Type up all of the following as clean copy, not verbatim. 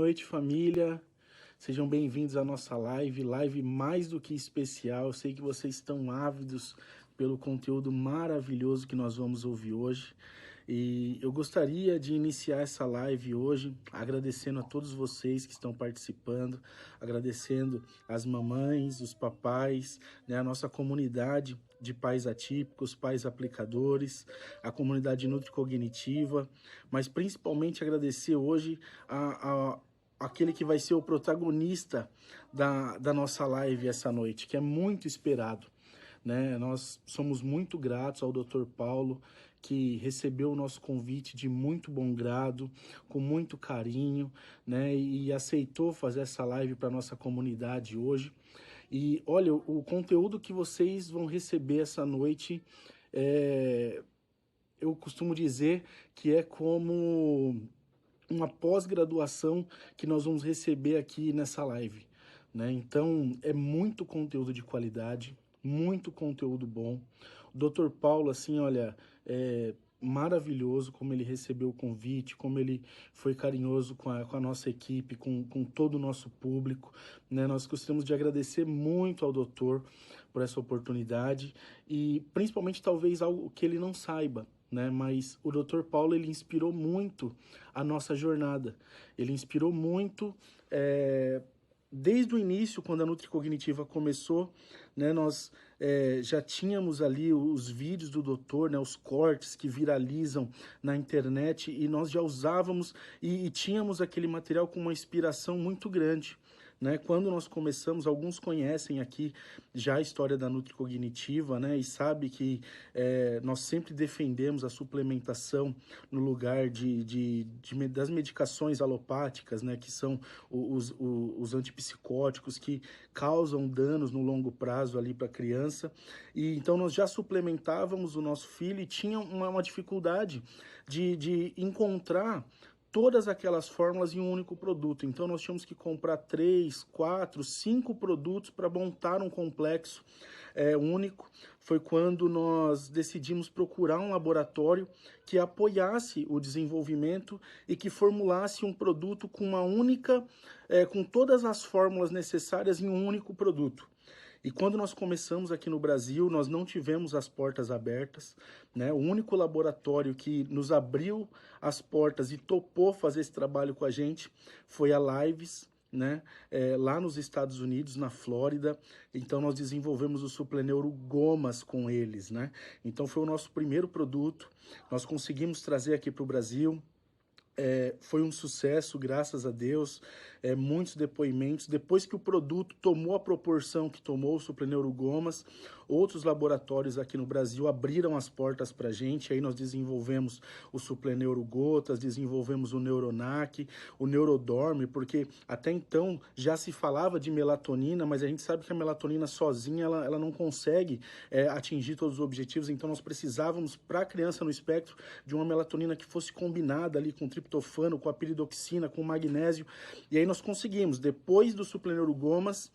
noite, família. Sejam bem-vindos à nossa live mais do que especial. Eu sei que vocês estão ávidos pelo conteúdo maravilhoso que nós vamos ouvir hoje. E eu gostaria de iniciar essa live hoje agradecendo a todos vocês que estão participando, agradecendo as mamães, os papais, né, a nossa comunidade de pais atípicos, pais aplicadores, a comunidade nutricognitiva, mas principalmente agradecer hoje aquele que vai ser o protagonista da nossa live essa noite, que é muito esperado, né? Nós somos muito gratos ao Dr. Paulo, que recebeu o nosso convite de muito bom grado, com muito carinho, né? E aceitou fazer essa live para nossa comunidade hoje. E olha, o conteúdo que vocês vão receber essa noite, eu costumo dizer que é como uma pós-graduação que nós vamos receber aqui nessa live, né? Então, é muito conteúdo de qualidade, muito conteúdo bom. O Dr. Paulo, assim, olha, é maravilhoso como ele recebeu o convite, como ele foi carinhoso com a nossa equipe, com todo o nosso público, né? Nós gostaríamos de agradecer muito ao doutor por essa oportunidade e principalmente talvez algo que ele não saiba, né? Mas o Dr. Paulo, ele inspirou muito a nossa jornada. Ele inspirou muito, desde o início, quando a Nutricognitiva começou, né? Nós já tínhamos ali os vídeos do doutor, né? Os cortes que viralizam na internet, e nós já usávamos e tínhamos aquele material com uma inspiração muito grande, né? Quando nós começamos, alguns conhecem aqui já a história da Nutricognitiva, né? E sabe que nós sempre defendemos a suplementação no lugar das medicações alopáticas, né? Que são os antipsicóticos que causam danos no longo prazo ali para a criança. E então nós já suplementávamos o nosso filho e tinha uma dificuldade de encontrar todas aquelas fórmulas em um único produto. Então nós tínhamos que comprar 3, 4, 5 produtos para montar um complexo único. Foi quando nós decidimos procurar um laboratório que apoiasse o desenvolvimento e que formulasse um produto com uma única, com todas as fórmulas necessárias em um único produto. E quando nós começamos aqui no Brasil, nós não tivemos as portas abertas, né? O único laboratório que nos abriu as portas e topou fazer esse trabalho com a gente foi a Lives, né? Lá nos Estados Unidos, na Flórida. Então nós desenvolvemos o Supleneuro Gomas com eles, né? Então foi o nosso primeiro produto, nós conseguimos trazer aqui para o Brasil. Foi um sucesso, graças a Deus, muitos depoimentos. Depois que o produto tomou a proporção que tomou o Supleneuro Gomas, outros laboratórios aqui no Brasil abriram as portas para a gente. Aí nós desenvolvemos o Supleneuro Gotas, desenvolvemos o Neuronac, o Neurodorme, porque até então já se falava de melatonina, mas a gente sabe que a melatonina sozinha ela não consegue atingir todos os objetivos. Então nós precisávamos, para a criança no espectro, de uma melatonina que fosse combinada ali com triptofano, com a piridoxina, com magnésio. E aí nós conseguimos, depois do Supleneuro Gomas,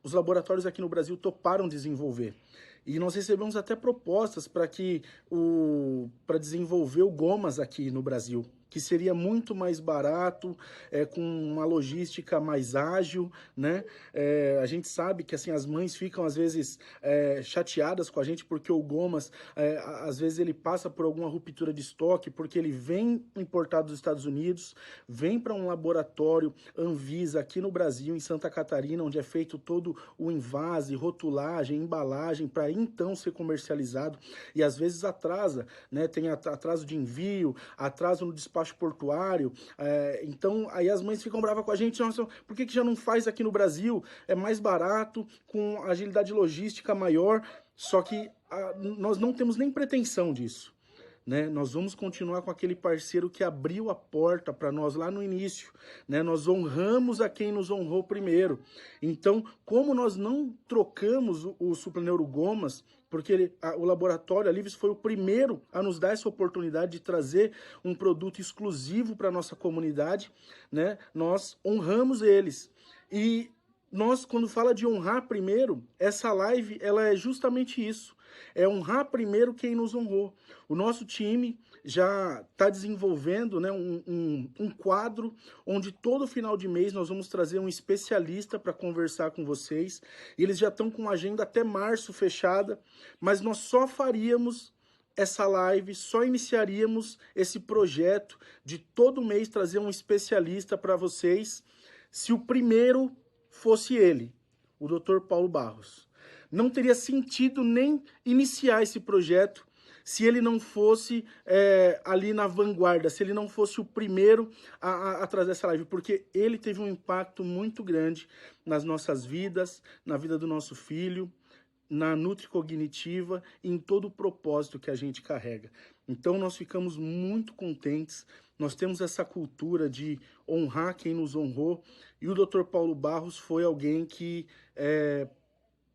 os laboratórios aqui no Brasil toparam desenvolver. E nós recebemos até propostas para desenvolver o Gomas aqui no Brasil, que seria muito mais barato, com uma logística mais ágil, né? A gente sabe que assim, as mães ficam às vezes chateadas com a gente porque o Gomas, às vezes ele passa por alguma ruptura de estoque, porque ele vem importado dos Estados Unidos, vem para um laboratório Anvisa aqui no Brasil, em Santa Catarina, onde é feito todo o invase, rotulagem, embalagem, para então ser comercializado, e às vezes atrasa, né? Tem atraso de envio, atraso no despacho portuário. Então aí as mães ficam bravas com a gente. Nossa, por que já não faz aqui no Brasil? É mais barato, com agilidade logística maior. Só que nós não temos nem pretensão disso, né? Nós vamos continuar com aquele parceiro que abriu a porta para nós lá no início, né? Nós honramos a quem nos honrou primeiro. Então, como nós não trocamos o Supleneuro Gomas, porque o laboratório Lives foi o primeiro a nos dar essa oportunidade de trazer um produto exclusivo para a nossa comunidade, né? Nós honramos eles. E nós, quando fala de honrar primeiro, essa live ela é justamente isso. É honrar primeiro quem nos honrou. O nosso time já está desenvolvendo, né, um quadro onde todo final de mês nós vamos trazer um especialista para conversar com vocês. E eles já estão com a agenda até março fechada, mas nós só faríamos essa live, só iniciaríamos esse projeto de todo mês trazer um especialista para vocês, se o primeiro fosse ele, o Dr. Paulo Barros. Não teria sentido nem iniciar esse projeto se ele não fosse ali na vanguarda, se ele não fosse o primeiro a trazer essa live, porque ele teve um impacto muito grande nas nossas vidas, na vida do nosso filho, na nutricognitiva e em todo o propósito que a gente carrega. Então nós ficamos muito contentes, nós temos essa cultura de honrar quem nos honrou, e o Dr. Paulo Barros foi alguém que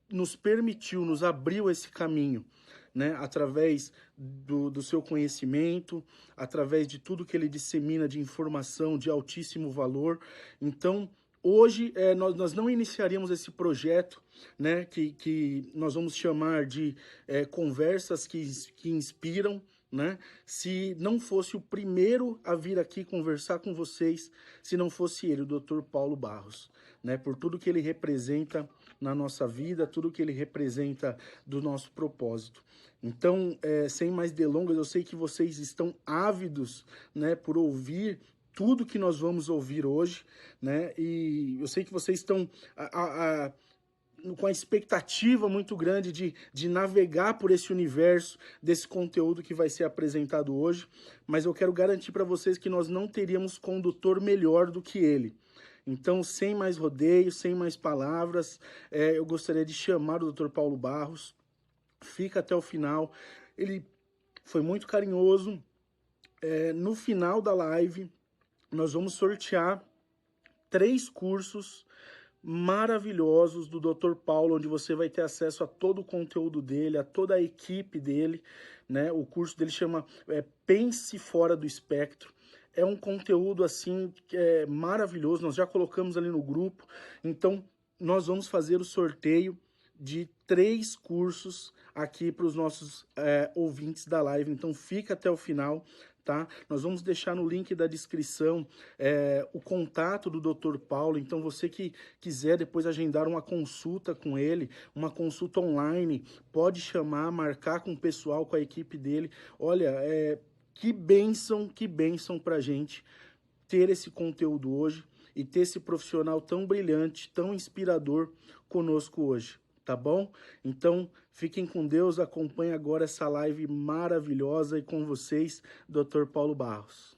nos permitiu, nos abriu esse caminho, né, através do seu conhecimento, através de tudo que ele dissemina de informação de altíssimo valor. Então, hoje, nós não iniciaríamos esse projeto, né, que nós vamos chamar de conversas que inspiram, né, se não fosse o primeiro a vir aqui conversar com vocês, se não fosse ele, o Dr. Paulo Barros, né, por tudo que ele representa na nossa vida, tudo que ele representa do nosso propósito. Então, sem mais delongas, eu sei que vocês estão ávidos, né, por ouvir tudo que nós vamos ouvir hoje, né, e eu sei que vocês estão com a expectativa muito grande de navegar por esse universo, desse conteúdo que vai ser apresentado hoje, mas eu quero garantir para vocês que nós não teríamos condutor melhor do que ele. Então, sem mais rodeios, sem mais palavras, eu gostaria de chamar o Dr. Paulo Barros. Fica até o final. Ele foi muito carinhoso. No final da live, nós vamos sortear 3 cursos maravilhosos do Dr. Paulo, onde você vai ter acesso a todo o conteúdo dele, a toda a equipe dele, né? O curso dele chama Pense Fora do Espectro. É um conteúdo assim maravilhoso, nós já colocamos ali no grupo. Então, nós vamos fazer o sorteio de 3 cursos aqui para os nossos ouvintes da live. Então, fica até o final, tá? Nós vamos deixar no link da descrição o contato do Dr. Paulo. Então, você que quiser depois agendar uma consulta com ele, uma consulta online, pode chamar, marcar com o pessoal, com a equipe dele. Olha, que bênção pra gente ter esse conteúdo hoje e ter esse profissional tão brilhante, tão inspirador conosco hoje, tá bom? Então, fiquem com Deus, acompanhem agora essa live maravilhosa e com vocês, Dr. Paulo Barros.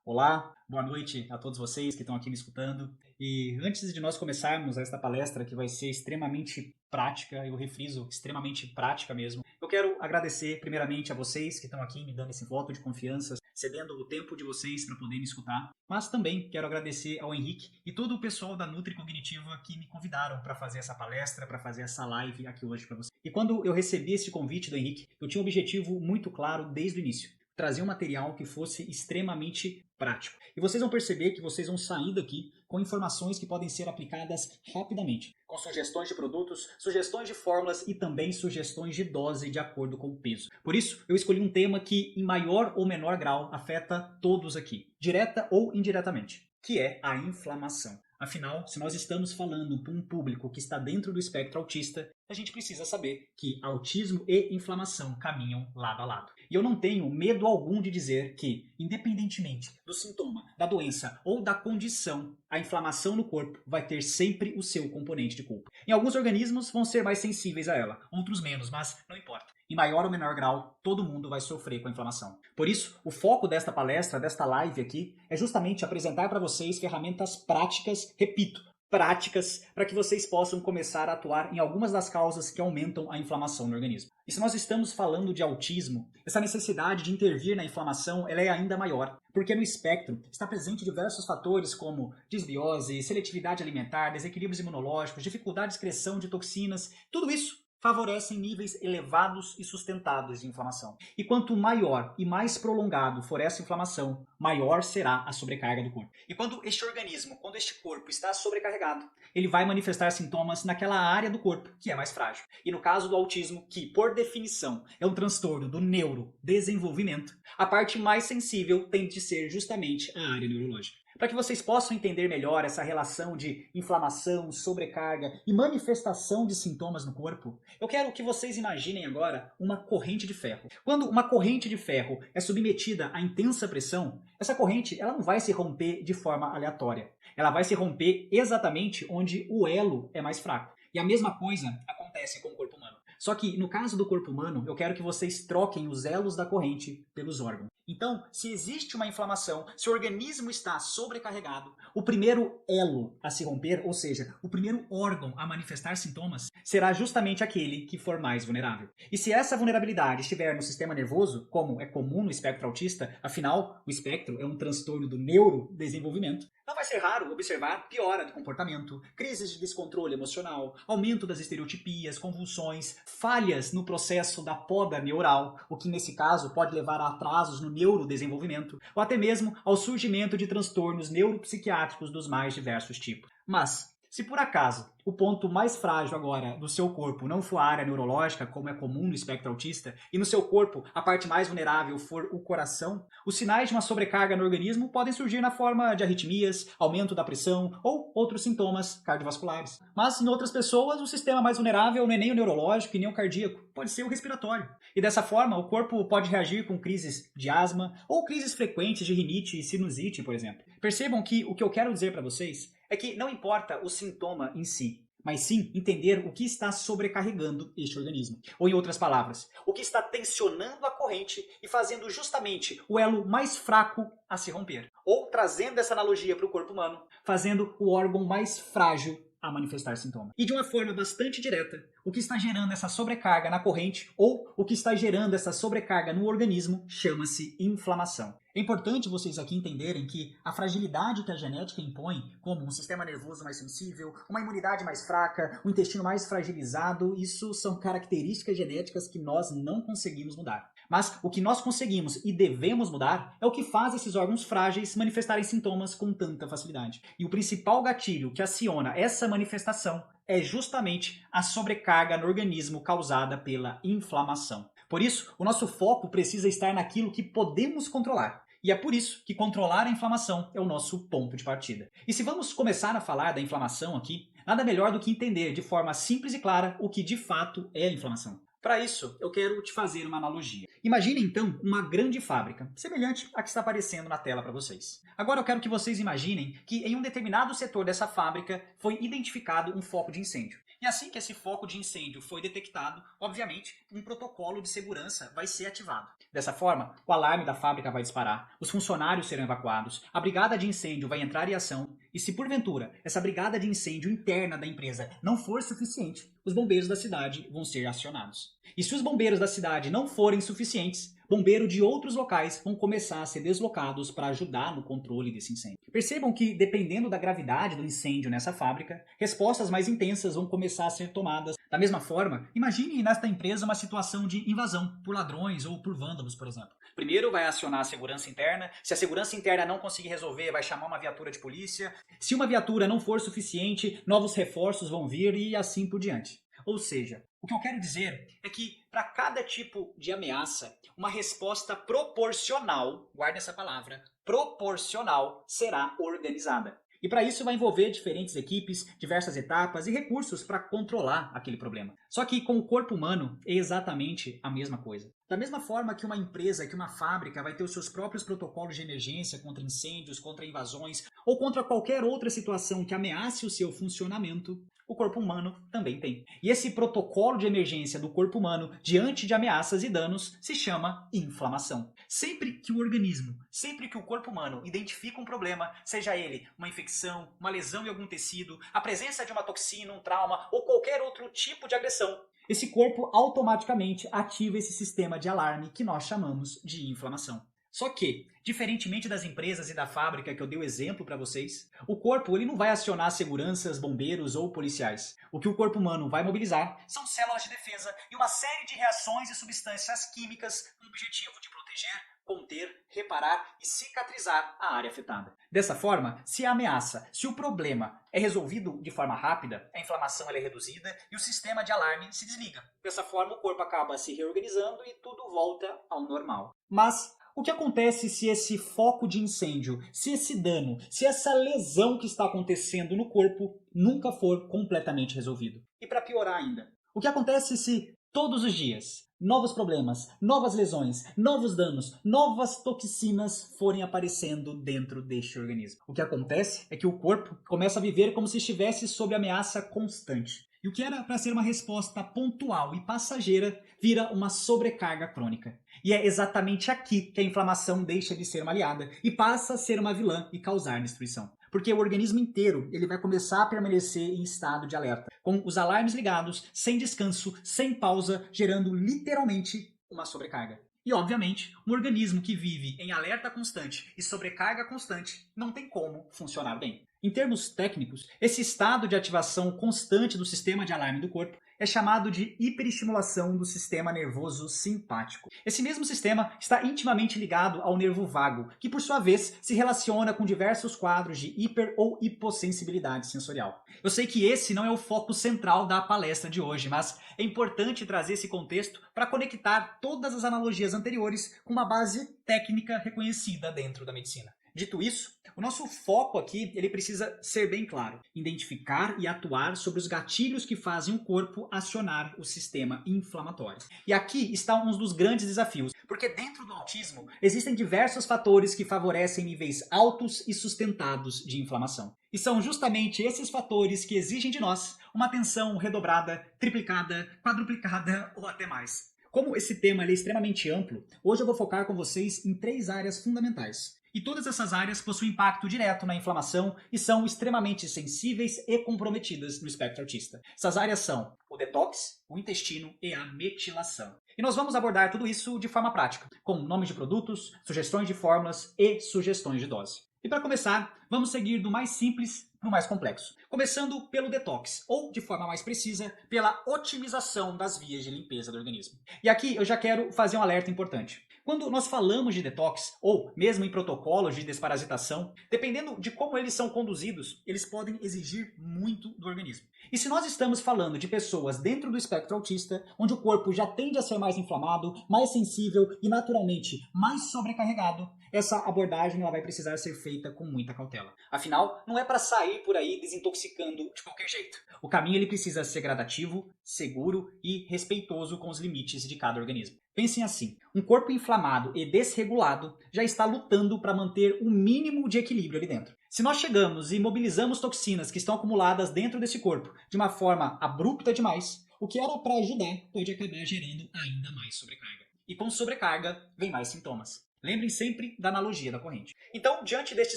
Olá, boa noite a todos vocês que estão aqui me escutando. E antes de nós começarmos esta palestra, que vai ser extremamente prática, eu refriso, extremamente prática mesmo, eu quero agradecer primeiramente a vocês que estão aqui me dando esse voto de confiança, cedendo o tempo de vocês para poder me escutar, mas também quero agradecer ao Henrique e todo o pessoal da Nutri Cognitiva que me convidaram para fazer essa palestra, para fazer essa live aqui hoje para vocês. E quando eu recebi esse convite do Henrique, eu tinha um objetivo muito claro desde o início: trazer um material que fosse extremamente prático. E vocês vão perceber que vocês vão sair daqui com informações que podem ser aplicadas rapidamente, com sugestões de produtos, sugestões de fórmulas e também sugestões de dose de acordo com o peso. Por isso, eu escolhi um tema que, em maior ou menor grau, afeta todos aqui, direta ou indiretamente, que é a inflamação. Afinal, se nós estamos falando para um público que está dentro do espectro autista, a gente precisa saber que autismo e inflamação caminham lado a lado. E eu não tenho medo algum de dizer que, independentemente do sintoma, da doença ou da condição, a inflamação no corpo vai ter sempre o seu componente de culpa. Em alguns organismos vão ser mais sensíveis a ela, outros menos, mas não importa. Em maior ou menor grau, todo mundo vai sofrer com a inflamação. Por isso, o foco desta palestra, desta live aqui, é justamente apresentar para vocês ferramentas práticas, repito, práticas, para que vocês possam começar a atuar em algumas das causas que aumentam a inflamação no organismo. E se nós estamos falando de autismo, essa necessidade de intervir na inflamação ela é ainda maior, porque no espectro está presente diversos fatores como disbiose, seletividade alimentar, desequilíbrios imunológicos, dificuldade de excreção de toxinas. Tudo isso favorecem níveis elevados e sustentados de inflamação. E quanto maior e mais prolongado for essa inflamação, maior será a sobrecarga do corpo. E quando este corpo está sobrecarregado, ele vai manifestar sintomas naquela área do corpo que é mais frágil. E no caso do autismo, que por definição é um transtorno do neurodesenvolvimento, a parte mais sensível tem de ser justamente a área neurológica. Para que vocês possam entender melhor essa relação de inflamação, sobrecarga e manifestação de sintomas no corpo, eu quero que vocês imaginem agora uma corrente de ferro. Quando uma corrente de ferro é submetida a intensa pressão, essa corrente ela não vai se romper de forma aleatória. Ela vai se romper exatamente onde o elo é mais fraco. E a mesma coisa acontece com o corpo humano. Só que no caso do corpo humano, eu quero que vocês troquem os elos da corrente pelos órgãos. Então, se existe uma inflamação, se o organismo está sobrecarregado, o primeiro elo a se romper, ou seja, o primeiro órgão a manifestar sintomas, será justamente aquele que for mais vulnerável. E se essa vulnerabilidade estiver no sistema nervoso, como é comum no espectro autista, afinal, o espectro é um transtorno do neurodesenvolvimento, não vai ser raro observar piora do comportamento, crises de descontrole emocional, aumento das estereotipias, convulsões, falhas no processo da poda neural, o que nesse caso pode levar a atrasos no neurodesenvolvimento, ou até mesmo ao surgimento de transtornos neuropsiquiátricos dos mais diversos tipos. Mas, se por acaso o ponto mais frágil agora do seu corpo não for a área neurológica, como é comum no espectro autista, e no seu corpo a parte mais vulnerável for o coração, os sinais de uma sobrecarga no organismo podem surgir na forma de arritmias, aumento da pressão ou outros sintomas cardiovasculares. Mas em outras pessoas, o sistema mais vulnerável não é nem o neurológico e nem o cardíaco, pode ser o respiratório. E dessa forma, o corpo pode reagir com crises de asma ou crises frequentes de rinite e sinusite, por exemplo. Percebam que o que eu quero dizer para vocês é que não importa o sintoma em si, mas sim entender o que está sobrecarregando este organismo. Ou em outras palavras, o que está tensionando a corrente e fazendo justamente o elo mais fraco a se romper. Ou, trazendo essa analogia para o corpo humano, fazendo o órgão mais frágil a manifestar sintomas. E de uma forma bastante direta, o que está gerando essa sobrecarga na corrente ou o que está gerando essa sobrecarga no organismo chama-se inflamação. É importante vocês aqui entenderem que a fragilidade que a genética impõe, como um sistema nervoso mais sensível, uma imunidade mais fraca, um intestino mais fragilizado, isso são características genéticas que nós não conseguimos mudar. Mas o que nós conseguimos e devemos mudar é o que faz esses órgãos frágeis manifestarem sintomas com tanta facilidade. E o principal gatilho que aciona essa manifestação é justamente a sobrecarga no organismo causada pela inflamação. Por isso, o nosso foco precisa estar naquilo que podemos controlar. E é por isso que controlar a inflamação é o nosso ponto de partida. E se vamos começar a falar da inflamação aqui, nada melhor do que entender de forma simples e clara o que de fato é a inflamação. Para isso, eu quero te fazer uma analogia. Imagine então uma grande fábrica, semelhante à que está aparecendo na tela para vocês. Agora eu quero que vocês imaginem que em um determinado setor dessa fábrica foi identificado um foco de incêndio. E assim que esse foco de incêndio foi detectado, obviamente, um protocolo de segurança vai ser ativado. Dessa forma, o alarme da fábrica vai disparar, os funcionários serão evacuados, a brigada de incêndio vai entrar em ação e se porventura essa brigada de incêndio interna da empresa não for suficiente, os bombeiros da cidade vão ser acionados. E se os bombeiros da cidade não forem suficientes, bombeiros de outros locais vão começar a ser deslocados para ajudar no controle desse incêndio. Percebam que, dependendo da gravidade do incêndio nessa fábrica, respostas mais intensas vão começar a ser tomadas. Da mesma forma, imagine nesta empresa uma situação de invasão por ladrões ou por vândalos, por exemplo. Primeiro vai acionar a segurança interna. Se a segurança interna não conseguir resolver, vai chamar uma viatura de polícia. Se uma viatura não for suficiente, novos reforços vão vir e assim por diante. Ou seja, o que eu quero dizer é que para cada tipo de ameaça, uma resposta proporcional, guarda essa palavra, proporcional, será organizada. E para isso vai envolver diferentes equipes, diversas etapas e recursos para controlar aquele problema. Só que com o corpo humano é exatamente a mesma coisa. Da mesma forma que uma empresa, que uma fábrica vai ter os seus próprios protocolos de emergência contra incêndios, contra invasões ou contra qualquer outra situação que ameace o seu funcionamento, o corpo humano também tem. E esse protocolo de emergência do corpo humano diante de ameaças e danos se chama inflamação. Sempre que o corpo humano identifica um problema, seja ele uma infecção, uma lesão em algum tecido, a presença de uma toxina, um trauma ou qualquer outro tipo de agressão, esse corpo automaticamente ativa esse sistema de alarme que nós chamamos de inflamação. Só que, diferentemente das empresas e da fábrica que eu dei o exemplo para vocês, o corpo ele não vai acionar seguranças, bombeiros ou policiais. O que o corpo humano vai mobilizar são células de defesa e uma série de reações e substâncias químicas com o objetivo de proteger, conter, reparar e cicatrizar a área afetada. Dessa forma, se a ameaça, se o problema é resolvido de forma rápida, a inflamação ela é reduzida e o sistema de alarme se desliga. Dessa forma, o corpo acaba se reorganizando e tudo volta ao normal. Mas o que acontece se esse foco de incêndio, se esse dano, se essa lesão que está acontecendo no corpo nunca for completamente resolvido? E para piorar ainda, o que acontece se todos os dias novos problemas, novas lesões, novos danos, novas toxinas forem aparecendo dentro deste organismo? O que acontece é que o corpo começa a viver como se estivesse sob ameaça constante. E o que era para ser uma resposta pontual e passageira vira uma sobrecarga crônica. E é exatamente aqui que a inflamação deixa de ser uma aliada e passa a ser uma vilã e causar destruição. Porque o organismo inteiro ele vai começar a permanecer em estado de alerta, com os alarmes ligados, sem descanso, sem pausa, gerando literalmente uma sobrecarga. E, obviamente, um organismo que vive em alerta constante e sobrecarga constante não tem como funcionar bem. Em termos técnicos, esse estado de ativação constante do sistema de alarme do corpo é chamado de hiperestimulação do sistema nervoso simpático. Esse mesmo sistema está intimamente ligado ao nervo vago, que por sua vez se relaciona com diversos quadros de hiper ou hipossensibilidade sensorial. Eu sei que esse não é o foco central da palestra de hoje, mas é importante trazer esse contexto para conectar todas as analogias anteriores com uma base técnica reconhecida dentro da medicina. Dito isso, o nosso foco aqui ele precisa ser bem claro. Identificar e atuar sobre os gatilhos que fazem o corpo acionar o sistema inflamatório. E aqui está um dos grandes desafios, porque dentro do autismo existem diversos fatores que favorecem níveis altos e sustentados de inflamação. E são justamente esses fatores que exigem de nós uma atenção redobrada, triplicada, quadruplicada ou até mais. Como esse tema é extremamente amplo, hoje eu vou focar com vocês em 3 áreas fundamentais. E todas essas áreas possuem impacto direto na inflamação e são extremamente sensíveis e comprometidas no espectro autista. Essas áreas são o detox, o intestino e a metilação. E nós vamos abordar tudo isso de forma prática, com nomes de produtos, sugestões de fórmulas e sugestões de dose. E para começar, vamos seguir do mais simples para o mais complexo. Começando pelo detox, ou de forma mais precisa, pela otimização das vias de limpeza do organismo. E aqui eu já quero fazer um alerta importante. Quando nós falamos de detox, ou mesmo em protocolos de desparasitação, dependendo de como eles são conduzidos, eles podem exigir muito do organismo. E se nós estamos falando de pessoas dentro do espectro autista, onde o corpo já tende a ser mais inflamado, mais sensível e naturalmente mais sobrecarregado, essa abordagem ela vai precisar ser feita com muita cautela. Afinal, não é para sair por aí desintoxicando de qualquer jeito. O caminho ele precisa ser gradativo, seguro e respeitoso com os limites de cada organismo. Pensem assim, um corpo inflamado e desregulado já está lutando para manter o mínimo de equilíbrio ali dentro. Se nós chegamos e mobilizamos toxinas que estão acumuladas dentro desse corpo de uma forma abrupta demais, o que era para ajudar pode acabar gerando ainda mais sobrecarga. E com sobrecarga vem mais sintomas. Lembrem sempre da analogia da corrente. Então, diante deste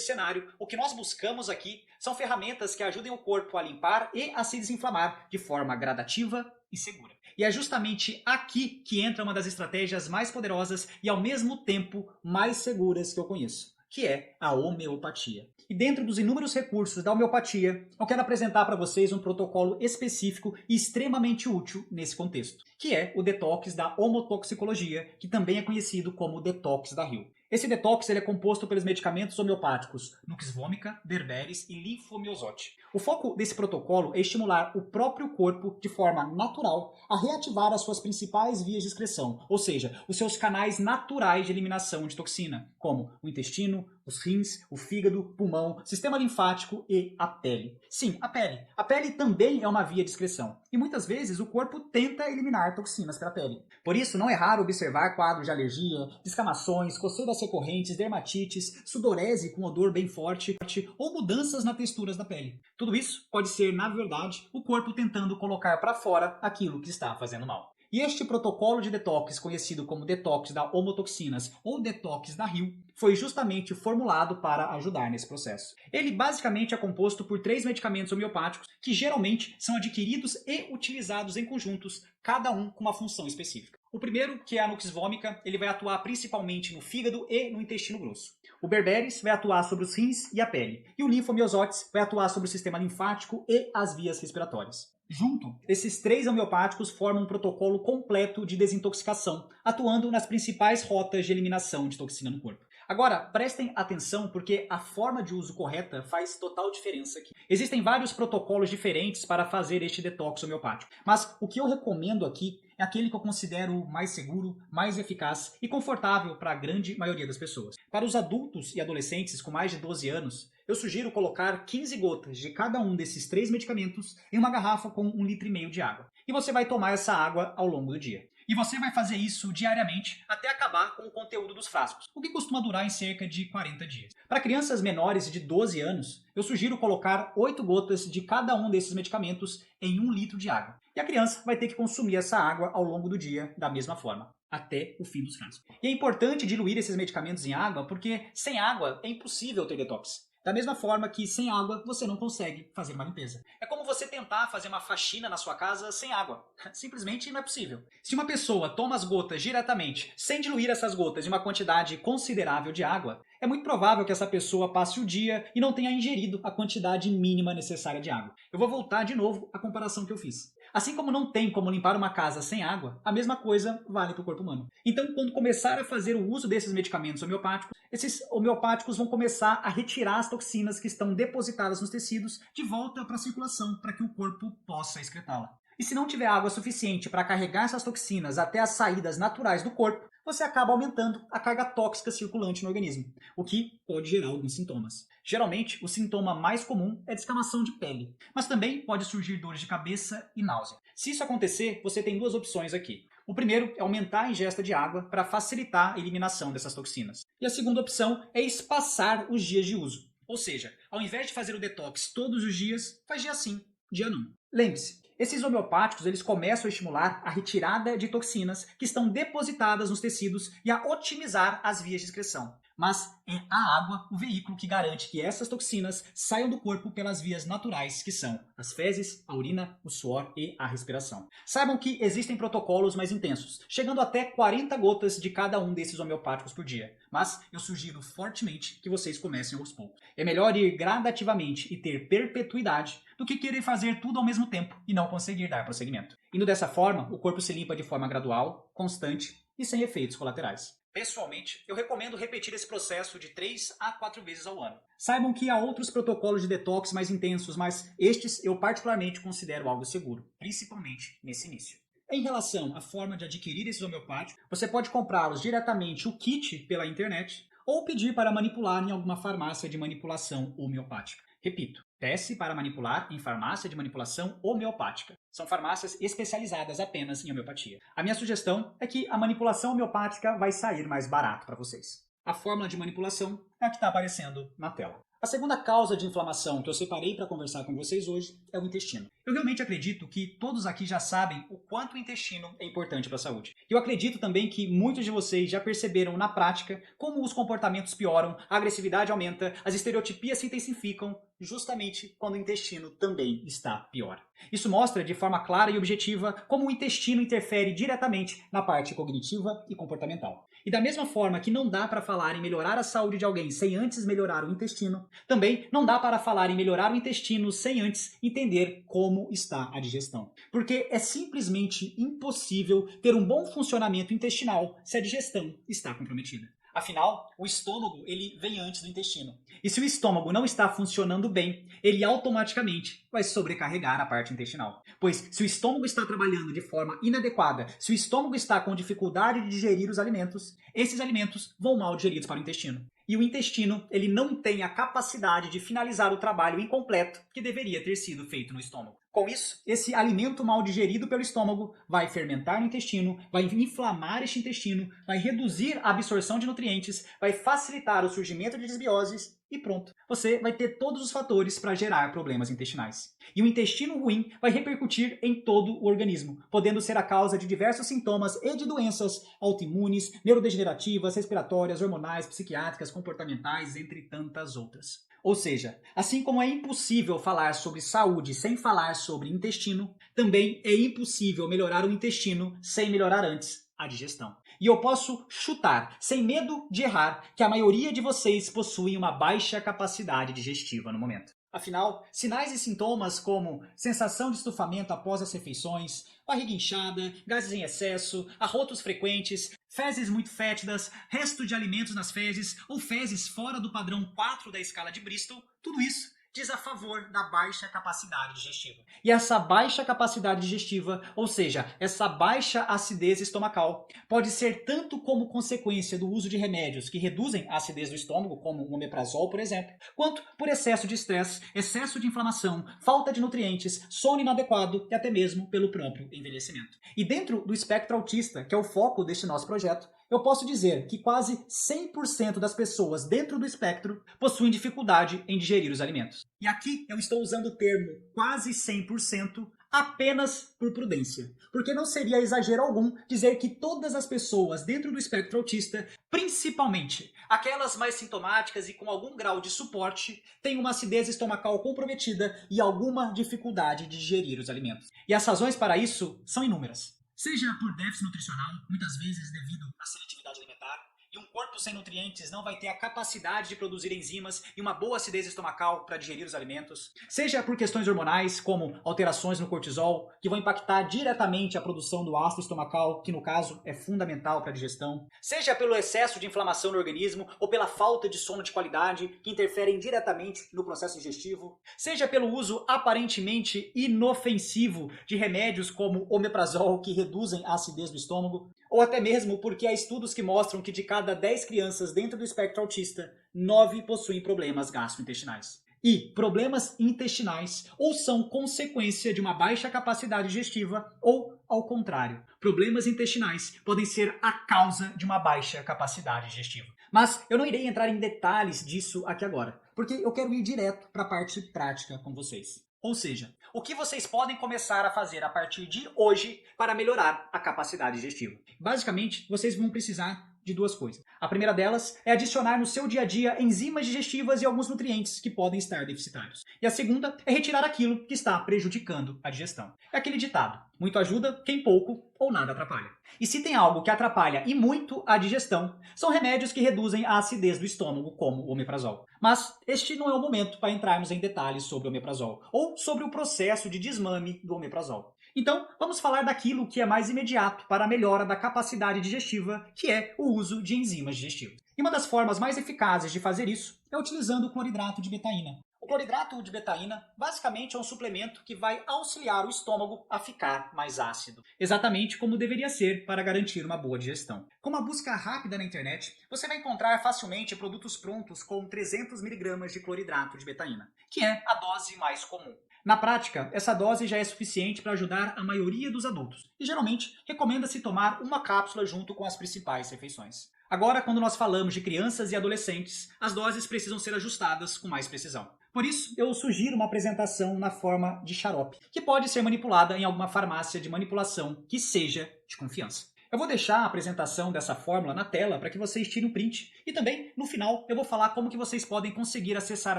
cenário, o que nós buscamos aqui são ferramentas que ajudem o corpo a limpar e a se desinflamar de forma gradativa e segura. E é justamente aqui que entra uma das estratégias mais poderosas e ao mesmo tempo mais seguras que eu conheço, que é a homeopatia. E dentro dos inúmeros recursos da homeopatia, eu quero apresentar para vocês um protocolo específico e extremamente útil nesse contexto, que é o detox da homotoxicologia, que também é conhecido como detox da Rio. Esse detox ele é composto pelos medicamentos homeopáticos Nux vomica, berberis e linfomiosote. O foco desse protocolo é estimular o próprio corpo de forma natural a reativar as suas principais vias de excreção, ou seja, os seus canais naturais de eliminação de toxina, como o intestino, os rins, o fígado, o pulmão, sistema linfático e a pele. Sim, a pele. A pele também é uma via de excreção. E muitas vezes o corpo tenta eliminar toxinas pela pele. Por isso, não é raro observar quadros de alergia, descamações, coceiras recorrentes, dermatites, sudorese com odor bem forte ou mudanças nas texturas da pele. Tudo isso pode ser, na verdade, o corpo tentando colocar para fora aquilo que está fazendo mal. E este protocolo de detox, conhecido como detox da homotoxinas ou detox da RIO, foi justamente formulado para ajudar nesse processo. Ele basicamente é composto por 3 medicamentos homeopáticos que geralmente são adquiridos e utilizados em conjuntos, cada um com uma função específica. O primeiro, que é a Nux vomica, ele vai atuar principalmente no fígado e no intestino grosso. O berberis vai atuar sobre os rins e a pele. E o linfomiosotes vai atuar sobre o sistema linfático e as vias respiratórias. Junto, esses 3 homeopáticos formam um protocolo completo de desintoxicação, atuando nas principais rotas de eliminação de toxina no corpo. Agora, prestem atenção porque a forma de uso correta faz total diferença aqui. Existem vários protocolos diferentes para fazer este detox homeopático, mas o que eu recomendo aqui é aquele que eu considero mais seguro, mais eficaz e confortável para a grande maioria das pessoas. Para os adultos e adolescentes com mais de 12 anos, eu sugiro colocar 15 gotas de cada um desses 3 medicamentos em uma garrafa com 1,5 litro de água. E você vai tomar essa água ao longo do dia. E você vai fazer isso diariamente até acabar com o conteúdo dos frascos, o que costuma durar em cerca de 40 dias. Para crianças menores de 12 anos, eu sugiro colocar 8 gotas de cada um desses medicamentos em 1 litro de água. E a criança vai ter que consumir essa água ao longo do dia da mesma forma, até o fim dos frascos. E é importante diluir esses medicamentos em água porque sem água é impossível ter detox. Da mesma forma que sem água você não consegue fazer uma limpeza. É como você tentar fazer uma faxina na sua casa sem água. Simplesmente não é possível. Se uma pessoa toma as gotas diretamente, sem diluir essas gotas em uma quantidade considerável de água, é muito provável que essa pessoa passe o dia e não tenha ingerido a quantidade mínima necessária de água. Eu vou voltar de novo à comparação que eu fiz. Assim como não tem como limpar uma casa sem água, a mesma coisa vale para o corpo humano. Então, quando começar a fazer o uso desses medicamentos homeopáticos, esses homeopáticos vão começar a retirar as toxinas que estão depositadas nos tecidos de volta para a circulação, para que o corpo possa excretá-la. E se não tiver água suficiente para carregar essas toxinas até as saídas naturais do corpo, você acaba aumentando a carga tóxica circulante no organismo, o que pode gerar alguns sintomas. Geralmente, o sintoma mais comum é descamação de pele, mas também pode surgir dores de cabeça e náusea. Se isso acontecer, você tem 2 opções aqui. O primeiro é aumentar a ingesta de água para facilitar a eliminação dessas toxinas. E a segunda opção é espaçar os dias de uso. Ou seja, ao invés de fazer o detox todos os dias, faz dia sim, dia não. Lembre-se, esses homeopáticos eles começam a estimular a retirada de toxinas que estão depositadas nos tecidos e a otimizar as vias de excreção. Mas é a água o veículo que garante que essas toxinas saiam do corpo pelas vias naturais, que são as fezes, a urina, o suor e a respiração. Saibam que existem protocolos mais intensos, chegando até 40 gotas de cada um desses homeopáticos por dia. Mas eu sugiro fortemente que vocês comecem aos poucos. É melhor ir gradativamente e ter perpetuidade do que querer fazer tudo ao mesmo tempo e não conseguir dar prosseguimento. Indo dessa forma, o corpo se limpa de forma gradual, constante e sem efeitos colaterais. Pessoalmente, eu recomendo repetir esse processo de 3 a 4 vezes ao ano. Saibam que há outros protocolos de detox mais intensos, mas estes eu particularmente considero algo seguro, principalmente nesse início. Em relação à forma de adquirir esses homeopáticos, você pode comprá-los diretamente o kit pela internet ou pedir para manipular em alguma farmácia de manipulação homeopática. Repito, peça para manipular em farmácia de manipulação homeopática. São farmácias especializadas apenas em homeopatia. A minha sugestão é que a manipulação homeopática vai sair mais barato para vocês. A fórmula de manipulação é a que está aparecendo na tela. A segunda causa de inflamação que eu separei para conversar com vocês hoje é o intestino. Eu realmente acredito que todos aqui já sabem o quanto o intestino é importante para a saúde. Eu acredito também que muitos de vocês já perceberam na prática como os comportamentos pioram, a agressividade aumenta, as estereotipias se intensificam, justamente quando o intestino também está pior. Isso mostra de forma clara e objetiva como o intestino interfere diretamente na parte cognitiva e comportamental. E da mesma forma que não dá para falar em melhorar a saúde de alguém sem antes melhorar o intestino, também não dá para falar em melhorar o intestino sem antes entender como está a digestão. Porque é simplesmente impossível ter um bom funcionamento intestinal se a digestão está comprometida. Afinal, o estômago ele vem antes do intestino. E se o estômago não está funcionando bem, ele automaticamente vai sobrecarregar a parte intestinal. Pois se o estômago está trabalhando de forma inadequada, se o estômago está com dificuldade de digerir os alimentos, esses alimentos vão mal digeridos para o intestino. E o intestino ele não tem a capacidade de finalizar o trabalho incompleto que deveria ter sido feito no estômago. Com isso, esse alimento mal digerido pelo estômago vai fermentar no intestino, vai inflamar este intestino, vai reduzir a absorção de nutrientes, vai facilitar o surgimento de desbioses e pronto. Você vai ter todos os fatores para gerar problemas intestinais. E o intestino ruim vai repercutir em todo o organismo, podendo ser a causa de diversos sintomas e de doenças autoimunes, neurodegenerativas, respiratórias, hormonais, psiquiátricas, comportamentais, entre tantas outras. Ou seja, assim como é impossível falar sobre saúde sem falar sobre intestino, também é impossível melhorar o intestino sem melhorar antes a digestão. E eu posso chutar, sem medo de errar, que a maioria de vocês possuem uma baixa capacidade digestiva no momento. Afinal, sinais e sintomas como sensação de estufamento após as refeições, barriga inchada, gases em excesso, arrotos frequentes, fezes muito fétidas, resto de alimentos nas fezes ou fezes fora do padrão 4 da escala de Bristol, tudo isso diz a favor da baixa capacidade digestiva. E essa baixa capacidade digestiva, ou seja, essa baixa acidez estomacal, pode ser tanto como consequência do uso de remédios que reduzem a acidez do estômago, como o omeprazol, por exemplo, quanto por excesso de estresse, excesso de inflamação, falta de nutrientes, sono inadequado e até mesmo pelo próprio envelhecimento. E dentro do espectro autista, que é o foco deste nosso projeto, eu posso dizer que quase 100% das pessoas dentro do espectro possuem dificuldade em digerir os alimentos. E aqui eu estou usando o termo quase 100% apenas por prudência, porque não seria exagero algum dizer que todas as pessoas dentro do espectro autista, principalmente aquelas mais sintomáticas e com algum grau de suporte, têm uma acidez estomacal comprometida e alguma dificuldade de digerir os alimentos. E as razões para isso são inúmeras. Seja por déficit nutricional, muitas vezes devido à seletividade alimentar, e um corpo sem nutrientes não vai ter a capacidade de produzir enzimas e uma boa acidez estomacal para digerir os alimentos. Seja por questões hormonais, como alterações no cortisol, que vão impactar diretamente a produção do ácido estomacal, que no caso é fundamental para a digestão. Seja pelo excesso de inflamação no organismo ou pela falta de sono de qualidade, que interferem diretamente no processo digestivo. Seja pelo uso aparentemente inofensivo de remédios como omeprazol, que reduzem a acidez do estômago. Ou até mesmo porque há estudos que mostram que de cada 10 crianças dentro do espectro autista, 9 possuem problemas gastrointestinais. E problemas intestinais ou são consequência de uma baixa capacidade digestiva ou, ao contrário, problemas intestinais podem ser a causa de uma baixa capacidade digestiva. Mas eu não irei entrar em detalhes disso aqui agora, porque eu quero ir direto para a parte prática com vocês. Ou seja, o que vocês podem começar a fazer a partir de hoje para melhorar a capacidade digestiva? Basicamente, vocês vão precisar de duas coisas. A primeira delas é adicionar no seu dia a dia enzimas digestivas e alguns nutrientes que podem estar deficitários. E a segunda é retirar aquilo que está prejudicando a digestão. É aquele ditado: muito ajuda quem pouco ou nada atrapalha. E se tem algo que atrapalha e muito a digestão, são remédios que reduzem a acidez do estômago, como o omeprazol. Mas este não é o momento para entrarmos em detalhes sobre o omeprazol ou sobre o processo de desmame do omeprazol. Então, vamos falar daquilo que é mais imediato para a melhora da capacidade digestiva, que é o uso de enzimas digestivas. E uma das formas mais eficazes de fazer isso é utilizando o cloridrato de betaína. O cloridrato de betaína basicamente é um suplemento que vai auxiliar o estômago a ficar mais ácido, exatamente como deveria ser para garantir uma boa digestão. Com uma busca rápida na internet, você vai encontrar facilmente produtos prontos com 300 mg de cloridrato de betaína, que é a dose mais comum. Na prática, essa dose já é suficiente para ajudar a maioria dos adultos, e geralmente recomenda-se tomar uma cápsula junto com as principais refeições. Agora, quando nós falamos de crianças e adolescentes, as doses precisam ser ajustadas com mais precisão. Por isso, eu sugiro uma apresentação na forma de xarope, que pode ser manipulada em alguma farmácia de manipulação que seja de confiança. Eu vou deixar a apresentação dessa fórmula na tela para que vocês tirem um print. E também, no final, eu vou falar como que vocês podem conseguir acessar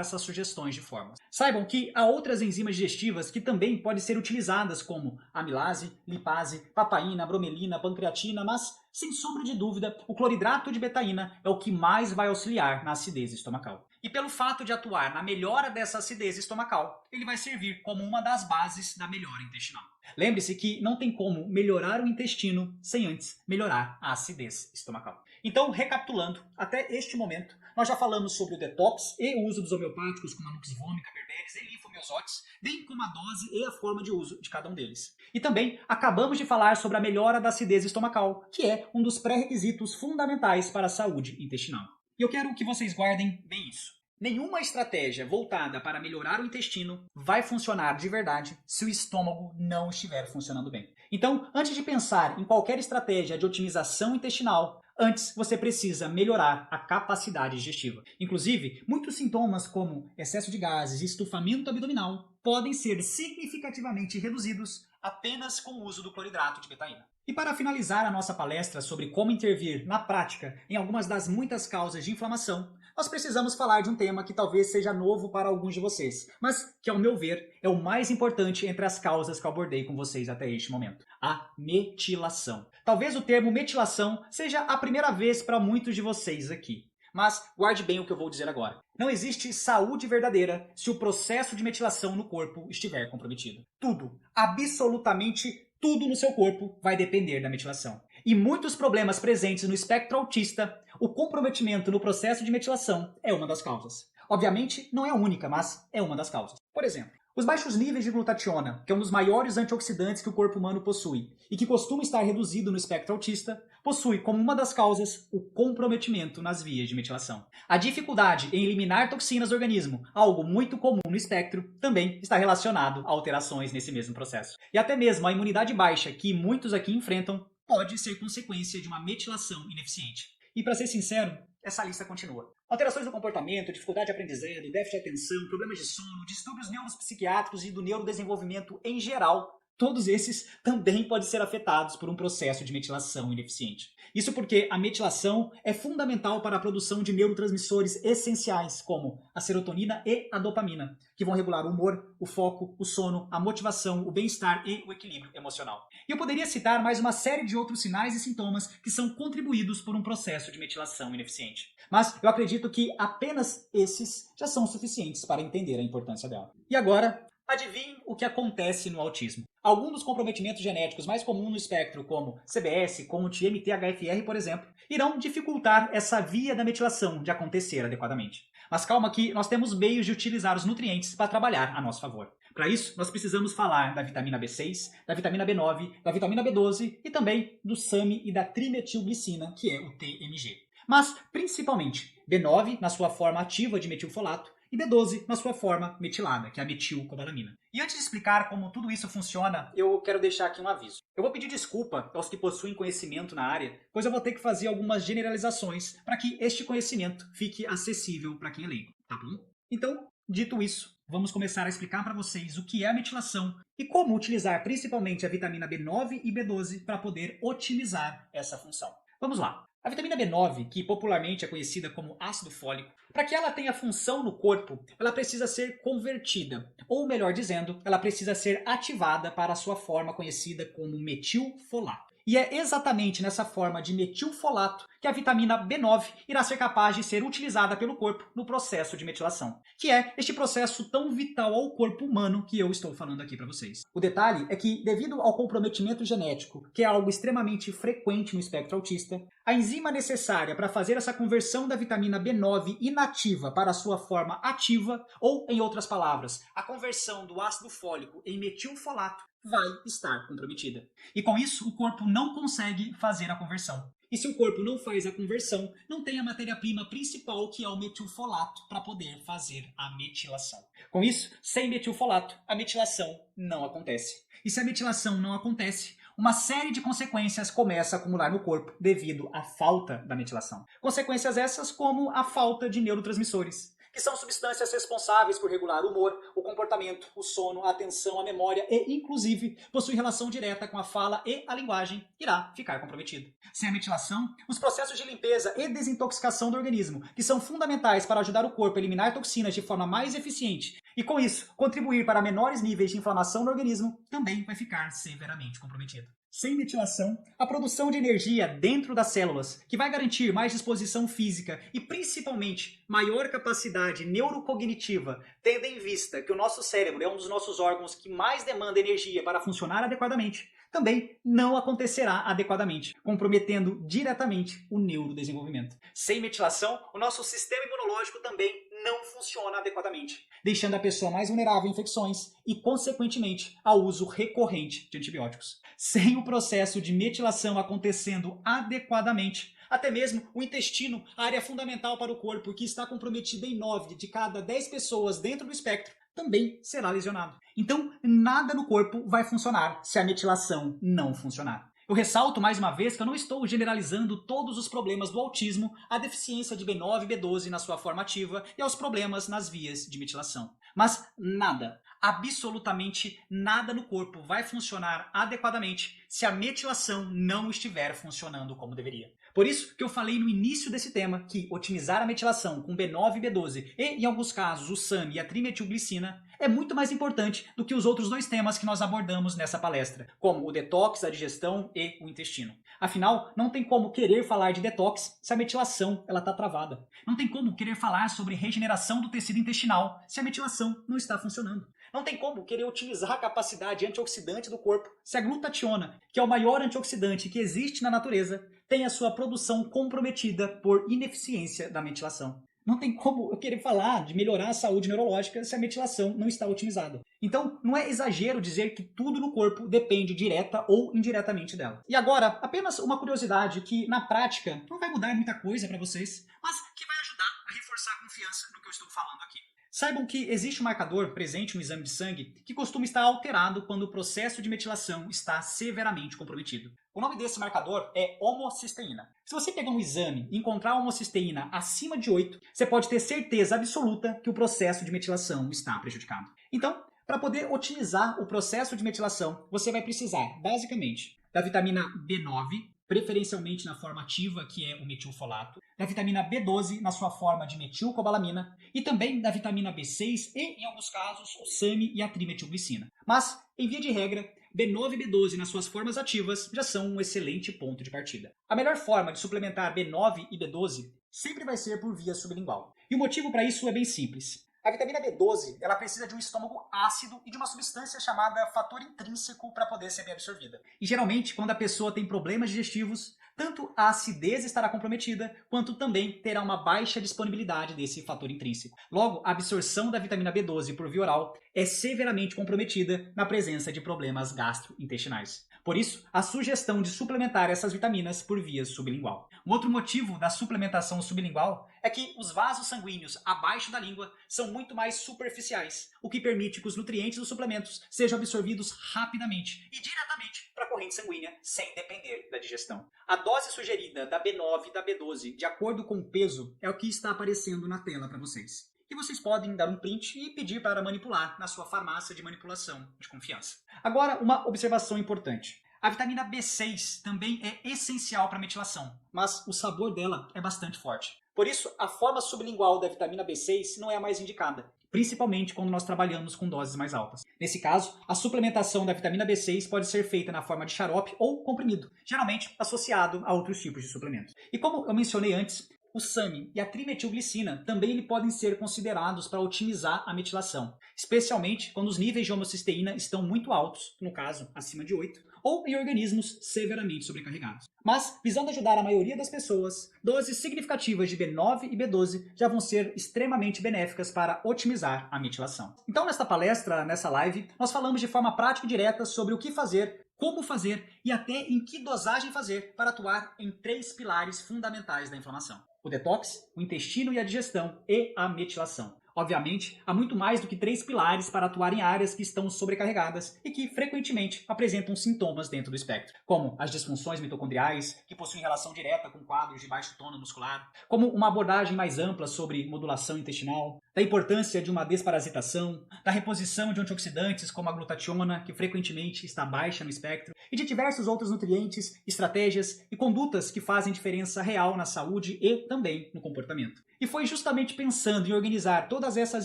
essas sugestões de fórmulas. Saibam que há outras enzimas digestivas que também podem ser utilizadas, como amilase, lipase, papaína, bromelina, pancreatina, mas, sem sombra de dúvida, o cloridrato de betaína é o que mais vai auxiliar na acidez estomacal. E pelo fato de atuar na melhora dessa acidez estomacal, ele vai servir como uma das bases da melhora intestinal. Lembre-se que não tem como melhorar o intestino sem antes melhorar a acidez estomacal. Então, recapitulando, até este momento, nós já falamos sobre o detox e o uso dos homeopáticos como a Nux Vomica, Berberis e linfomiosotes, bem como a dose e a forma de uso de cada um deles. E também acabamos de falar sobre a melhora da acidez estomacal, que é um dos pré-requisitos fundamentais para a saúde intestinal. E eu quero que vocês guardem bem isso. Nenhuma estratégia voltada para melhorar o intestino vai funcionar de verdade se o estômago não estiver funcionando bem. Então, antes de pensar em qualquer estratégia de otimização intestinal, Antes, você precisa melhorar a capacidade digestiva. Inclusive, muitos sintomas como excesso de gases e estufamento abdominal podem ser significativamente reduzidos apenas com o uso do cloridrato de betaína. E para finalizar a nossa palestra sobre como intervir na prática em algumas das muitas causas de inflamação, nós precisamos falar de um tema que talvez seja novo para alguns de vocês, mas que, ao meu ver, é o mais importante entre as causas que eu abordei com vocês até este momento: a metilação. Talvez o termo metilação seja a primeira vez para muitos de vocês aqui. Mas guarde bem o que eu vou dizer agora. Não existe saúde verdadeira se o processo de metilação no corpo estiver comprometido. Tudo, absolutamente tudo no seu corpo vai depender da metilação. E muitos problemas presentes no espectro autista, o comprometimento no processo de metilação é uma das causas. Obviamente, não é a única, mas é uma das causas. Por exemplo, os baixos níveis de glutationa, que é um dos maiores antioxidantes que o corpo humano possui e que costuma estar reduzido no espectro autista, possui como uma das causas o comprometimento nas vias de metilação. A dificuldade em eliminar toxinas do organismo, algo muito comum no espectro, também está relacionado a alterações nesse mesmo processo. E até mesmo a imunidade baixa que muitos aqui enfrentam pode ser consequência de uma metilação ineficiente. E para ser sincero, essa lista continua. Alterações do comportamento, dificuldade de aprendizado, déficit de atenção, problemas de sono, distúrbios neuropsiquiátricos e do neurodesenvolvimento em geral, todos esses também podem ser afetados por um processo de metilação ineficiente. Isso porque a metilação é fundamental para a produção de neurotransmissores essenciais, como a serotonina e a dopamina, que vão regular o humor, o foco, o sono, a motivação, o bem-estar e o equilíbrio emocional. E eu poderia citar mais uma série de outros sinais e sintomas que são contribuídos por um processo de metilação ineficiente. Mas eu acredito que apenas esses já são suficientes para entender a importância dela. E agora, adivinhe o que acontece no autismo. Alguns dos comprometimentos genéticos mais comuns no espectro, como CBS, CONT e MTHFR, por exemplo, irão dificultar essa via da metilação de acontecer adequadamente. Mas calma que nós temos meios de utilizar os nutrientes para trabalhar a nosso favor. Para isso, nós precisamos falar da vitamina B6, da vitamina B9, da vitamina B12 e também do SAMe e da trimetilglicina, que é o TMG. Mas, principalmente, B9 na sua forma ativa de metilfolato e B12 na sua forma metilada, que é a metilcobalamina. E antes de explicar como tudo isso funciona, eu quero deixar aqui um aviso. Eu vou pedir desculpa aos que possuem conhecimento na área, pois eu vou ter que fazer algumas generalizações para que este conhecimento fique acessível para quem é leigo, tá bom? Então, dito isso, vamos começar a explicar para vocês o que é a metilação e como utilizar principalmente a vitamina B9 e B12 para poder otimizar essa função. Vamos lá. A vitamina B9, que popularmente é conhecida como ácido fólico, para que ela tenha função no corpo, ela precisa ser convertida, ou melhor dizendo, ela precisa ser ativada para a sua forma conhecida como metilfolato. E é exatamente nessa forma de metilfolato que a vitamina B9 irá ser capaz de ser utilizada pelo corpo no processo de metilação, que é este processo tão vital ao corpo humano que eu estou falando aqui para vocês. O detalhe é que, devido ao comprometimento genético, que é algo extremamente frequente no espectro autista, a enzima necessária para fazer essa conversão da vitamina B9 inativa para a sua forma ativa, ou, em outras palavras, a conversão do ácido fólico em metilfolato, vai estar comprometida. E com isso, o corpo não consegue fazer a conversão. E se o corpo não faz a conversão, não tem a matéria-prima principal, que é o metilfolato, para poder fazer a metilação. Com isso, sem metilfolato, a metilação não acontece. E se a metilação não acontece, uma série de consequências começa a acumular no corpo devido à falta da metilação. Consequências essas como a falta de neurotransmissores, que são substâncias responsáveis por regular o humor, o comportamento, o sono, a atenção, a memória e, inclusive, possui relação direta com a fala e a linguagem, irá ficar comprometido. Sem a metilação, os processos de limpeza e desintoxicação do organismo, que são fundamentais para ajudar o corpo a eliminar toxinas de forma mais eficiente e, com isso, contribuir para menores níveis de inflamação no organismo, também vai ficar severamente comprometido. Sem metilação, a produção de energia dentro das células, que vai garantir mais disposição física e, principalmente, maior capacidade neurocognitiva, tendo em vista que o nosso cérebro é um dos nossos órgãos que mais demanda energia para funcionar adequadamente, também não acontecerá adequadamente, comprometendo diretamente o neurodesenvolvimento. Sem metilação, o nosso sistema imunológico também não funciona adequadamente, deixando a pessoa mais vulnerável a infecções e, consequentemente, ao uso recorrente de antibióticos. Sem o processo de metilação acontecendo adequadamente, até mesmo o intestino, a área fundamental para o corpo, que está comprometida em 9 de cada 10 pessoas dentro do espectro, também será lesionado. Então, nada no corpo vai funcionar se a metilação não funcionar. Eu ressalto mais uma vez que eu não estou generalizando todos os problemas do autismo à deficiência de B9 e B12 na sua forma ativa e aos problemas nas vias de metilação. Mas nada, absolutamente nada no corpo vai funcionar adequadamente se a metilação não estiver funcionando como deveria. Por isso que eu falei no início desse tema que otimizar a metilação com B9 e B12 e, em alguns casos, o SAM e a trimetilglicina é muito mais importante do que os outros dois temas que nós abordamos nessa palestra, como o detox, a digestão e o intestino. Afinal, não tem como querer falar de detox se a metilação está travada. Não tem como querer falar sobre regeneração do tecido intestinal se a metilação não está funcionando. Não tem como querer utilizar a capacidade antioxidante do corpo se a glutationa, que é o maior antioxidante que existe na natureza, tem a sua produção comprometida por ineficiência da metilação. Não tem como eu querer falar de melhorar a saúde neurológica se a metilação não está otimizada. Então, não é exagero dizer que tudo no corpo depende direta ou indiretamente dela. E agora, apenas uma curiosidade que, na prática, não vai mudar muita coisa para vocês, mas que vai ajudar a reforçar a confiança no que eu estou falando aqui. Saibam que existe um marcador presente no exame de sangue que costuma estar alterado quando o processo de metilação está severamente comprometido. O nome desse marcador é homocisteína. Se você pegar um exame e encontrar a homocisteína acima de 8, você pode ter certeza absoluta que o processo de metilação está prejudicado. Então, para poder otimizar o processo de metilação, você vai precisar, basicamente, da vitamina B9, preferencialmente na forma ativa, que é o metilfolato, da vitamina B12 na sua forma de metilcobalamina e também da vitamina B6 e, em alguns casos, o SAM e a trimetilglicina. Mas, em via de regra, B9 e B12 nas suas formas ativas já são um excelente ponto de partida. A melhor forma de suplementar B9 e B12 sempre vai ser por via sublingual. E o motivo para isso é bem simples. A vitamina B12 ela precisa de um estômago ácido e de uma substância chamada fator intrínseco para poder ser bem absorvida. E geralmente, quando a pessoa tem problemas digestivos, tanto a acidez estará comprometida, quanto também terá uma baixa disponibilidade desse fator intrínseco. Logo, a absorção da vitamina B12 por via oral é severamente comprometida na presença de problemas gastrointestinais. Por isso, a sugestão de suplementar essas vitaminas por via sublingual. Um outro motivo da suplementação sublingual é que os vasos sanguíneos abaixo da língua são muito mais superficiais, o que permite que os nutrientes dos suplementos sejam absorvidos rapidamente e diretamente para a corrente sanguínea, sem depender da digestão. A dose sugerida da B9 e da B12, de acordo com o peso, é o que está aparecendo na tela para vocês. E vocês podem dar um print e pedir para manipular na sua farmácia de manipulação de confiança. Agora, uma observação importante. A vitamina B6 também é essencial para a metilação, mas o sabor dela é bastante forte. Por isso, a forma sublingual da vitamina B6 não é a mais indicada, principalmente quando nós trabalhamos com doses mais altas. Nesse caso, a suplementação da vitamina B6 pode ser feita na forma de xarope ou comprimido, geralmente associado a outros tipos de suplementos. E como eu mencionei antes, o SAM e a trimetilglicina também podem ser considerados para otimizar a metilação, especialmente quando os níveis de homocisteína estão muito altos, no caso, acima de 8, ou em organismos severamente sobrecarregados. Mas, visando ajudar a maioria das pessoas, doses significativas de B9 e B12 já vão ser extremamente benéficas para otimizar a metilação. Então, nesta palestra, nessa live, nós falamos de forma prática e direta sobre o que fazer, como fazer e até em que dosagem fazer para atuar em 3 pilares fundamentais da inflamação: o detox, o intestino e a digestão e a metilação. Obviamente, há muito mais do que 3 pilares para atuar em áreas que estão sobrecarregadas e que frequentemente apresentam sintomas dentro do espectro, como as disfunções mitocondriais, que possuem relação direta com quadros de baixo tônus muscular, como uma abordagem mais ampla sobre modulação intestinal, da importância de uma desparasitação, da reposição de antioxidantes como a glutationa, que frequentemente está baixa no espectro, e de diversos outros nutrientes, estratégias e condutas que fazem diferença real na saúde e também no comportamento. E foi justamente pensando em organizar todas essas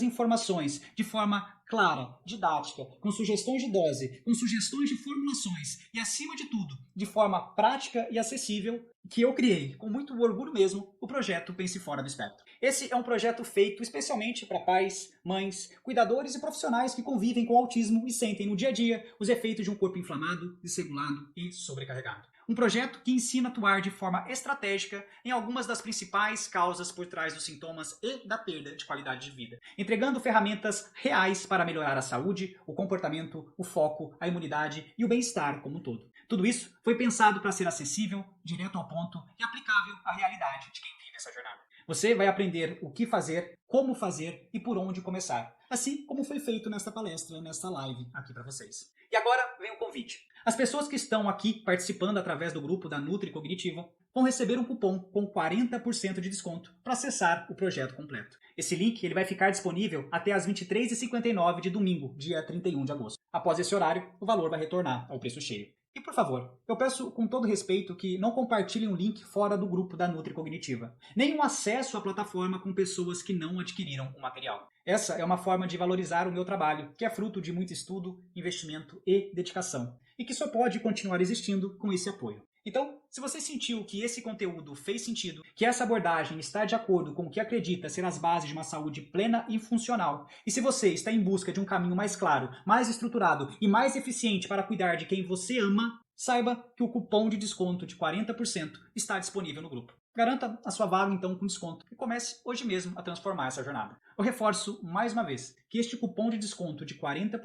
informações de forma clara, didática, com sugestões de dose, com sugestões de formulações e, acima de tudo, de forma prática e acessível, que eu criei, com muito orgulho mesmo, o projeto Pense Fora do Espectro. Esse é um projeto feito especialmente para pais, mães, cuidadores e profissionais que convivem com autismo e sentem no dia a dia os efeitos de um corpo inflamado, desregulado e sobrecarregado. Um projeto que ensina a atuar de forma estratégica em algumas das principais causas por trás dos sintomas e da perda de qualidade de vida, entregando ferramentas reais para melhorar a saúde, o comportamento, o foco, a imunidade e o bem-estar como um todo. Tudo isso foi pensado para ser acessível, direto ao ponto e aplicável à realidade de quem vive essa jornada. Você vai aprender o que fazer, como fazer e por onde começar, assim como foi feito nesta palestra, nesta live aqui para vocês. E agora vem o convite. As pessoas que estão aqui participando através do grupo da Nutri Cognitiva vão receber um cupom com 40% de desconto para acessar o projeto completo. Esse link ele vai ficar disponível até às 23h59 de domingo, dia 31 de agosto. Após esse horário, o valor vai retornar ao preço cheio. E por favor, eu peço com todo respeito que não compartilhem um link fora do grupo da Nutri Cognitiva, nem um acesso à plataforma com pessoas que não adquiriram o material. Essa é uma forma de valorizar o meu trabalho, que é fruto de muito estudo, investimento e dedicação, e que só pode continuar existindo com esse apoio. Então, se você sentiu que esse conteúdo fez sentido, que essa abordagem está de acordo com o que acredita ser as bases de uma saúde plena e funcional, e se você está em busca de um caminho mais claro, mais estruturado e mais eficiente para cuidar de quem você ama, saiba que o cupom de desconto de 40% está disponível no grupo. Garanta a sua vaga então com desconto e comece hoje mesmo a transformar essa jornada. Eu reforço mais uma vez que este cupom de desconto de 40%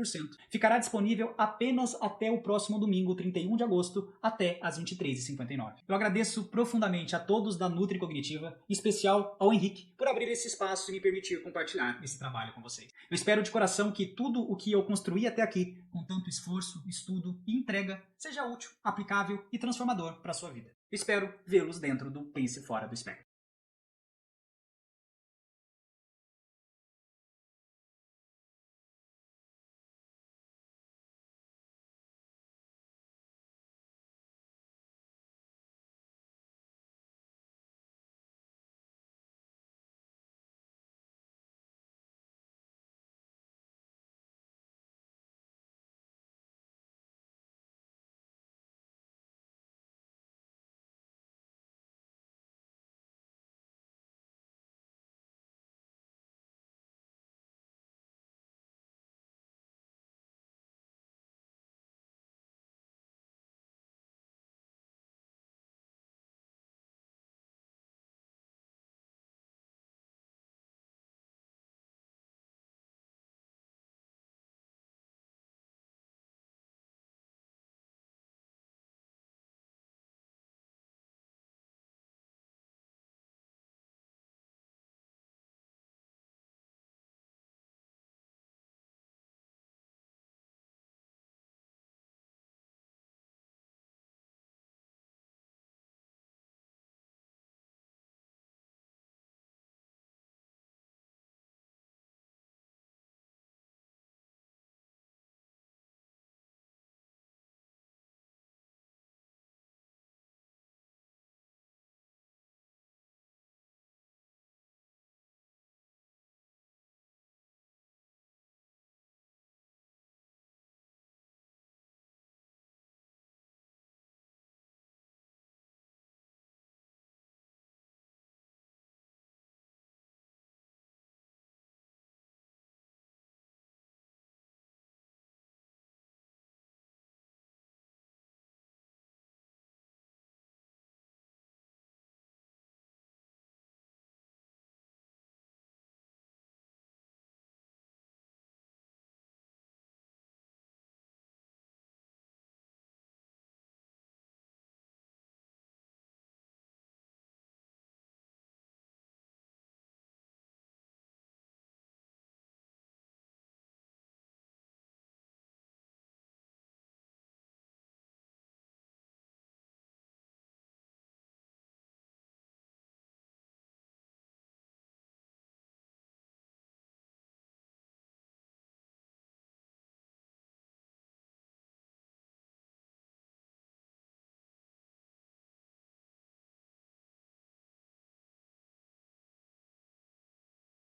ficará disponível apenas até o próximo domingo, 31 de agosto, até às 23h59. Eu agradeço profundamente a todos da Nutri Cognitiva, em especial ao Henrique, por abrir esse espaço e me permitir compartilhar esse trabalho com vocês. Eu espero de coração que tudo o que eu construí até aqui, com tanto esforço, estudo e entrega, seja útil, aplicável e transformador para a sua vida. Espero vê-los dentro do Pense Fora do Espectro.